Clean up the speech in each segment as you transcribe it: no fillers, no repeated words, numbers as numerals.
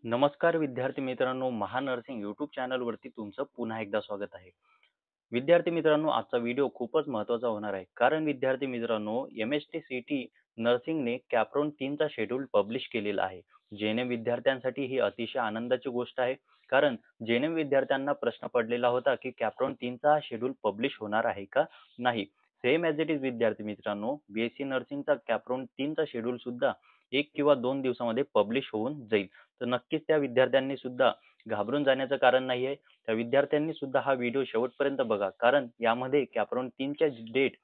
नमस्कार विद्यार्थी मित्रांनो, महानर्सिंग यूट्यूब चॅनलवरती तुमचं पुन्हा एकदा स्वागत आहे. विद्यार्थी मित्रांनो, आजचा व्हिडिओ खूपच महत्त्वाचा होणार आहे. कारण विद्यार्थी मित्रांनो, एम-एस-टी-सी-टी नर्सिंगने कॅप्रॉन 3चा शेड्यूल पब्लिश केलेला आहे. जे-एन-एम विद्यार्थ्यांसाठी ही अतिशय आनंदाची गोष्ट आहे. कारण जे-एन-एम विद्यार्थ्यांना प्रश्न पडलेला होता की कॅप्रॉन 3चा शेड्यूल पब्लिश होणार आहे का नाही. सेम ॲज इट इज विद्यार्थी मित्रांनो, बी-एस-सी नर्सिंगचा कॅप्रॉन 3चा शेड्यूल सुद्धा 1 किंवा 2 दिवसामध्ये पब्लिश होऊन जाईल. तर नक्कीच त्या विद्यार्थ्यांनी सुद्धा घाबरून जाण्याचं कारण नाहीये. त्या विद्यार्थ्यांनी सुद्धा हा व्हिडिओ शेवटपर्यंत बघा. कारण यामध्ये कॅप्रॉन 3च्या डेट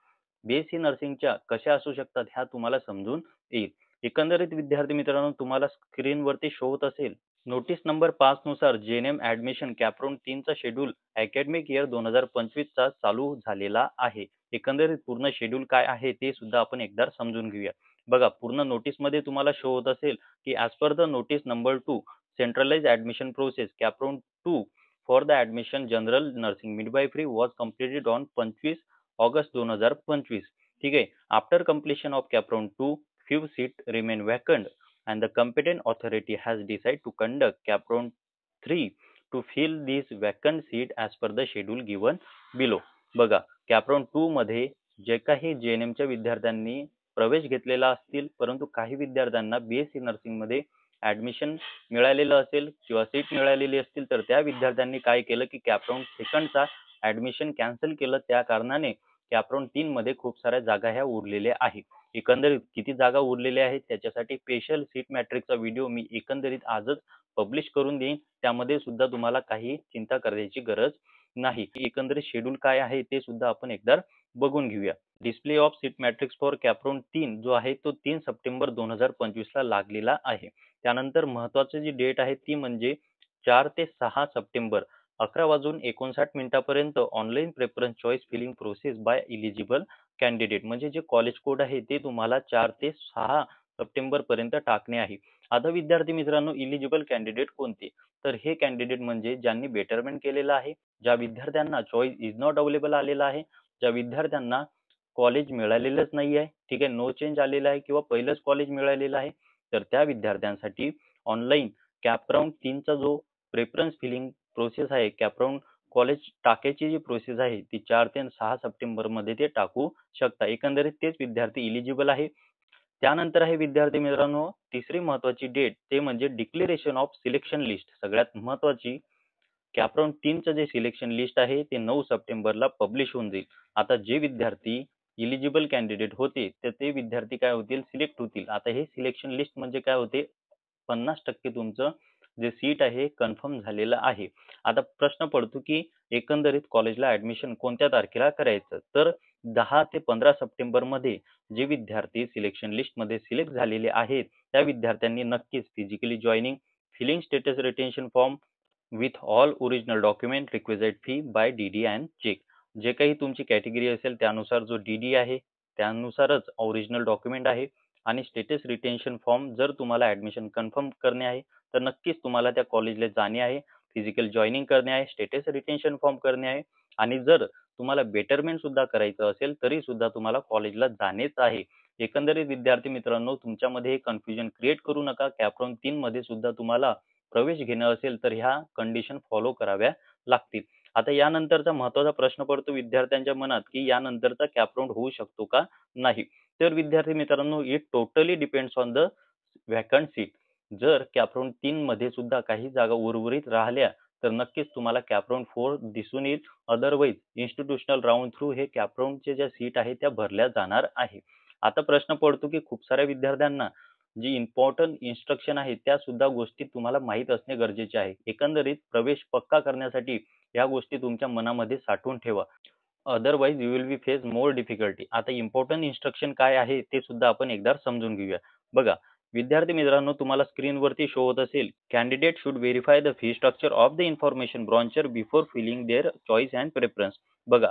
बी-एस-सी नर्सिंगच्या कशा असू शकतात ह्या तुम्हाला समजून येईल. एकंदरीत विद्यार्थी मित्रांनो, तुम्हाला स्क्रीनवरती शो होत असेल. नोटीस नंबर 5 नुसार जे-एन-एम ॲडमिशन कॅप्रॉन 3चा शेड्यूल अकॅडमिक इयर 2025चा चालू झालेला आहे. एकंदरीत पूर्ण शेड्यूल काय आहे ते सुद्धा आपण एकदा समजून घेऊया. बघा, पूर्ण नोटीसमध्ये तुम्हाला शो होत असेल की as per the notice number 2 centralized admission process Capron 2 for the admission general nursing midwifery was completed on 25 August 2025. ठीक आहे. After completion of Capron 2, few seats remain vacant and the competent authority has decided to conduct Capron 3 to fill these vacant seat as per the schedule given below. बघा, CAP round 2 मध्ये जे काही जे-एन-एमच्या विद्यार्थ्यांनी प्रवेश घेतलेला असतील, परंतु काही विद्यार्थ्यांना बी-एस-सी नर्सिंगमध्ये ॲडमिशन मिळालेलं असेल किंवा सीट मिळालेली असतील, तर त्या विद्यार्थ्यांनी काय केलं की कॅप्रॉन सेकंडचा ॲडमिशन कॅन्सल केलं. त्या कारणाने कॅप्रॉन 3 मध्ये खूप साऱ्या जागा ह्या उरलेल्या आहेत. एकंदरीत किती जागा उरलेल्या आहेत त्याच्यासाठी स्पेशल सीट मॅट्रिकचा व्हिडिओ मी एकंदरीत आजच पब्लिश करून देईन. त्यामध्ये सुद्धा तुम्हाला काही चिंता करायची गरज नाही. एकंदरीत शेड्यूल काय आहे ते सुद्धा आपण एकदा बघून घेऊया. Display of seat matrix for CAP round 3 जो आहे तो 3 सप्टेंबर 2025 ला लागलेला आहे. त्यानंतर महत्त्वाची जी डेट आहे ती म्हणजे 4 ते 6 सप्टेंबर 11:59 पर्यंत online preference choice filling process by eligible candidate, म्हणजे जे कॉलेज कोड आहे ते तुम्हाला 4 ते 6 सप्टेंबर पर्यंत टाकणे आहे. आता विद्यार्थी मित्रांनो, इलिजिबल कॅन्डिडेट कोणते? तर हे कॅन्डिडेट म्हणजे ज्यांनी बेटरमेंट केलेलं आहे, ज्या विद्यार्थ्यांना चॉईस इज नॉट अवेलेबल आलेला आहे, ज्या विद्यार्थ्यांना कॉलेज मिळालेलंच नाही आहे, ठीक आहे, नो चेंज आलेला आहे किंवा पहिलंच कॉलेज मिळालेलं आहे, तर त्या विद्यार्थ्यांसाठी ऑनलाईन कॅप्रॉन 3चा जो प्रेफरन्स फिलिंग प्रोसेस आहे, कॅप्रॉन कॉलेज टाकायची जी प्रोसेस आहे ती 4 ते 6 सप्टेंबरमध्ये ते टाकू शकता. एकंदरीत तेच विद्यार्थी इलिजिबल आहे. त्यानंतर आहे विद्यार्थी मित्रांनो तिसरी महत्त्वाची डेट, ते म्हणजे डिक्लेरेशन ऑफ सिलेक्शन लिस्ट. सगळ्यात महत्त्वाची, कॅप्रॉन 3चं जे सिलेक्शन लिस्ट आहे ते 9 सप्टेंबरला पब्लिश होऊन जाईल. आता जे विद्यार्थी इलिजिबल कॅन्डिडेट होते तर ते विद्यार्थी काय होतील, सिलेक्ट होतील. आता हे सिलेक्शन लिस्ट म्हणजे काय होते, 50% तुमचं जे सीट आहे कन्फर्म झालेलं आहे. आता प्रश्न पडतो की एकंदरीत कॉलेजला ॲडमिशन कोणत्या तारखेला करायचं? तर 10 ते 15 सप्टेंबरमध्ये जे विद्यार्थी सिलेक्शन लिस्टमध्ये सिलेक्ट झालेले आहेत त्या विद्यार्थ्यांनी नक्कीच physically joining, filling status retention form with all original document, requisite fee by DD and cheque. जे काही तुमची कॅटेगरी असेल त्यानुसार जो डी-डी आहे त्यानुसारच ओरिजिनल डॉक्युमेंट आहे आणि स्टेटस रिटेन्शन फॉर्म. जर तुम्हाला ॲडमिशन कन्फर्म करणे आहे तर नक्कीच तुम्हाला त्या कॉलेजला जाणे आहे, फिजिकल जॉईनिंग करणे आहे, स्टेटस रिटेन्शन फॉर्म करणे आहे आणि जर तुम्हाला बेटरमेंट सुद्धा करायचं असेल तरी सुद्धा तुम्हाला कॉलेजला जाणेच आहे. एकंदरीत विद्यार्थी मित्रांनो, तुमच्यामध्ये हे कन्फ्युजन क्रिएट करू नका. कॅप्रॉन 3 मध्ये सुद्धा तुम्हाला प्रवेश घेणं असेल तर ह्या कंडिशन फॉलो कराव्या लागतील. आता यानंतरचा महत्त्वाचा प्रश्न पडतो विद्यार्थ्यांच्या मनात की यानंतरचा कॅप्रॉन होऊ शकतो का नाही? तर विद्यार्थी मित्रांनो, it totally depends on the vacant seat. जर कॅप्रॉन 3 मध्ये सुद्धा काही जागा उर्वरित राहिल्या तर नक्कीच तुम्हाला कॅप्रॉन 4 दिसून येईल. अदरवाईज इन्स्टिट्यूशनल राऊंड थ्रू हे कॅप्रॉनचे ज्या सीट आहेत त्या भरल्या जाणार आहे. आता प्रश्न पडतो की खूप साऱ्या विद्यार्थ्यांना जी इम्पॉर्टंट इन्स्ट्रक्शन आहे त्या सुद्धा गोष्टी तुम्हाला माहीत असणे गरजेचे आहे. एकंदरीत प्रवेश पक्का करण्यासाठी या गोष्टी तुमच्या मनामध्ये साठवून ठेवा. Otherwise you will be face more difficulty. आता इम्पॉर्टंट इन्स्ट्रक्शन काय आहे ते सुद्धा आपण एकदा समजून घेऊया. बघा विद्यार्थी मित्रांनो, तुम्हाला स्क्रीनवरती शो होत असेल, candidate should verify the fee structure of the information brochure before filling their choice and preference. बघा,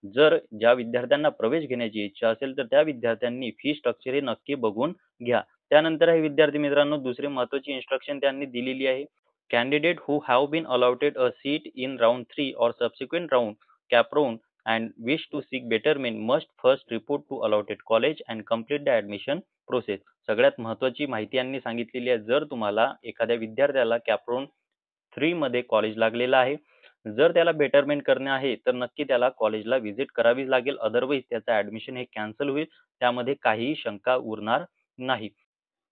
जर ज्या विद्यार्थ्यांना प्रवेश घेण्याची इच्छा असेल तर त्या विद्यार्थ्यांनी फी स्ट्रक्चर हे नक्की बघून घ्या. त्यानंतर हे विद्यार्थी मित्रांनो दुसरी महत्त्वाची इन्स्ट्रक्शन त्यांनी दिलेली आहे. Candidate who have been allotted a seat in round 3 or subsequent round CAP round and wish to seek betterment must first report to allotted college and complete the admission process. सगळ्यात महत्त्वाची माहिती यांनी सांगितलेली आहे. जर तुम्हाला एखाद्या विद्यार्थ्याला कॅप 3 मध्ये कॉलेज लागलेलं आहे. जर त्याला बेटरमेंट करणे आहे, तर नक्की त्याला कॉलेजला व्हिजिट करावीच लागेल. अदरवाईज त्याचं ॲडमिशन हे कॅन्सल होईल. त्यामध्ये काहीही शंका उरणार नाही.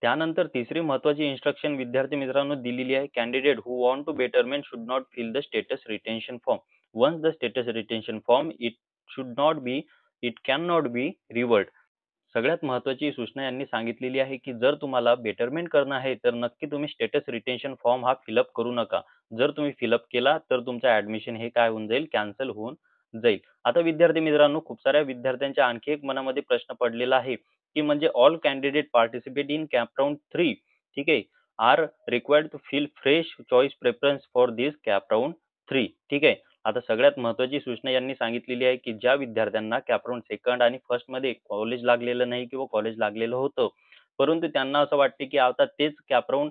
त्यानंतर तिसरी महत्त्वाची इन्स्ट्रक्शन विद्यार्थी मित्रांनो दिलेली आहे. Candidate who want to betterment should not fill the status retention form. Once the status retention form should not be it can not be revert. सगळ्यात महत्त्वाची सूचना यांनी सांगितलेली आहे, की जर तुम्हाला बेटरमेंट करणं आहे, तर नक्की तुम्ही स्टेटस रिटेन्शन फॉर्म हा फिलअप करू नका. जर तुम्ही फिलअप केला, तर तुमचं ॲडमिशन हे काय होऊन जाईल, कॅन्सल होऊन जाईल. आता विद्यार्थी मित्रांनो, खूप साऱ्या विद्यार्थ्यांच्या आणखी एक मनामध्ये प्रश्न पडलेला आहे, की म्हणजे all candidate participate in CAP round 3, ठीक आहे, are required to fill fresh choice preference for this CAP round 3, ठीक आहे. आता सगळ्यात महत्त्वाची सूचना यांनी सांगितलेली आहे, की ज्या विद्यार्थ्यांना कॅप राउंड 2nd आणि 1st मध्ये कॉलेज लागलेलं नाही किंवा कॉलेज लागलेलं होतं, परंतु त्यांना असं वाटते, की आता तेच कॅप राउंड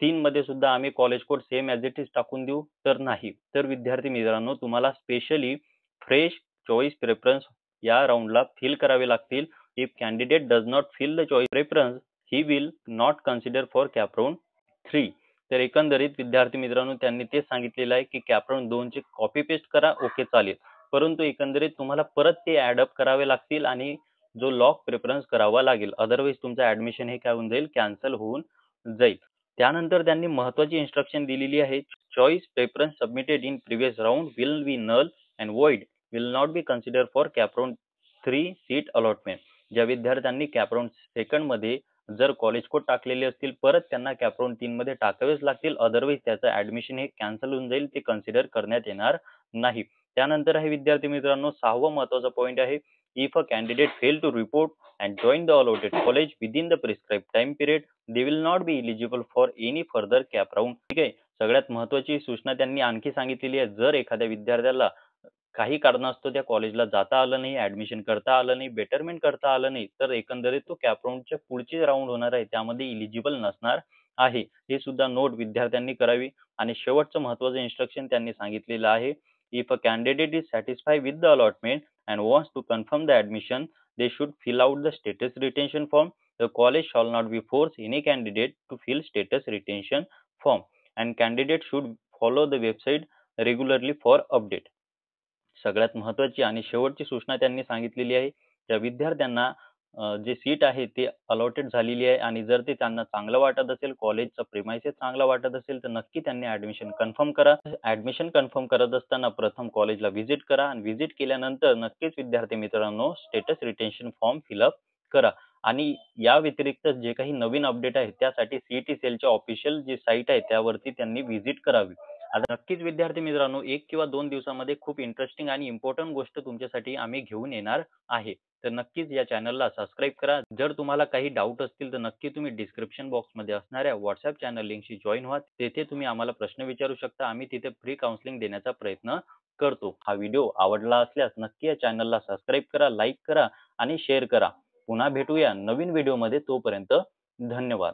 3 मध्ये सुद्धा आम्ही college code same as it is टाकून देऊ, तर नाही. तर विद्यार्थी मित्रांनो, तुम्हाला स्पेशली फ्रेश चॉईस प्रेफरन्स या राउंडला फिल करावे लागतील. If candidate does not fill the choice preference, he will not consider for CAP round 3. तर एकंदरीत विद्यार्थी मित्रांनो, त्यांनी तेच सांगितलेलं आहे, की कॅप राउंड 2 ची कॉपी पेस्ट करा, ओके चालेल. परंतु एकंदरीत तुम्हाला परत ते ॲड अप करावे लागतील आणि जो लॉक प्रेफरन्स करावा लागेल. अदरवाईज तुमचं ॲडमिशन हे काय होऊन जाईल, कॅन्सल होऊन जाईल. त्यानंतर त्यांनी महत्त्वाची इन्स्ट्रक्शन दिलेली आहे. Choice preference submitted in previous round will be null and void, will not be consider for CAP round 3 seat allotment. ज्या विद्यार्थ्यांनी कॅप राउंड 2nd मध्ये जर कॉलेज कोड टाकलेले असतील, परत त्यांना कॅप राउंड 3 मध्ये टाकावेच लागतील. अदरवाईज त्याचं ॲडमिशन हे कॅन्सल होऊन जाईल. ते कन्सिडर करण्यात येणार नाही. त्यानंतर आहे विद्यार्थी मित्रांनो, 6वा महत्त्वाचा पॉईंट आहे. If a candidate fail to report and join the allotted college within the prescribed time period, they will not be eligible for any further CAP round, ठीक आहे. सगळ्यात महत्त्वाची सूचना त्यांनी आणखी सांगितलेली आहे. जर एखाद्या विद्यार्थ्याला काही कारणास्तव त्या कॉलेजला जाता आलं नाही, ॲडमिशन करता आलं नाही, बेटरमेंट करता आलं नाही, तर एकंदरीत तो कॅप राउंडच्या पुढची राउंड होणार आहे, त्यामध्ये एलिजिबल नसणार आहे. हे सुद्धा नोट विद्यार्थ्यांनी करावी. आणि शेवटचं महत्त्वाचं इन्स्ट्रक्शन त्यांनी सांगितलेलं आहे. If a candidate is satisfy with the allotment and wants to confirm the admission, they should fill out the status retention form. The college shall not be force any candidate to fill status retention form, and candidate should follow the website regularly for update. सगळ्यात महत्त्वाची आणि शेवटची सूचना त्यांनी सांगितलेली आहे. त्या विद्यार्थ्यांना जे सीट आहे ते अलॉटेड झालेली आहे आणि जर ते त्यांना चांगलं वाटत असेल, कॉलेजचा प्रिमाइसेस चांगला वाटत असेल, तर नक्की त्यांनी ॲडमिशन कन्फर्म करा. ॲडमिशन कन्फर्म करत असताना प्रथम कॉलेजला व्हिजिट करा आणि व्हिजिट केल्यानंतर नक्कीच विद्यार्थी मित्रांनो, स्टेटस रिटेन्शन फॉर्म फिलअप करा. आणि या व्यतिरिक्त जे काही नवीन अपडेट आहे, त्यासाठी CET सेलच्या ऑफिशियल जी साईट आहे, त्यावरती त्यांनी व्हिजिट करावी. आता नक्कीच विद्यार्थी मित्रांनो, 1 किंवा 2 दिवसामध्ये खूप इंटरेस्टिंग आणि इम्पोर्टंट गोष्ट तुमच्यासाठी आम्ही घेऊन येणार आहे. तर नक्कीच या चॅनलला सबस्क्राईब करा. जर तुम्हाला काही डाऊट असतील, तर नक्की तुम्ही डिस्क्रिप्शन बॉक्समध्ये असणाऱ्या WhatsApp चॅनल लिंकशी जॉइन व्हा. तेथे तुम्ही आम्हाला प्रश्न विचारू शकता. आम्ही तिथे फ्री काउन्सिलिंग देण्याचा प्रयत्न करतो. हा व्हिडिओ आवडला असल्यास नक्की या चॅनलला सबस्क्राईब करा, लाईक करा आणि शेअर करा. पुन्हा भेटूया नवीन व्हिडिओमध्ये. तोपर्यंत धन्यवाद.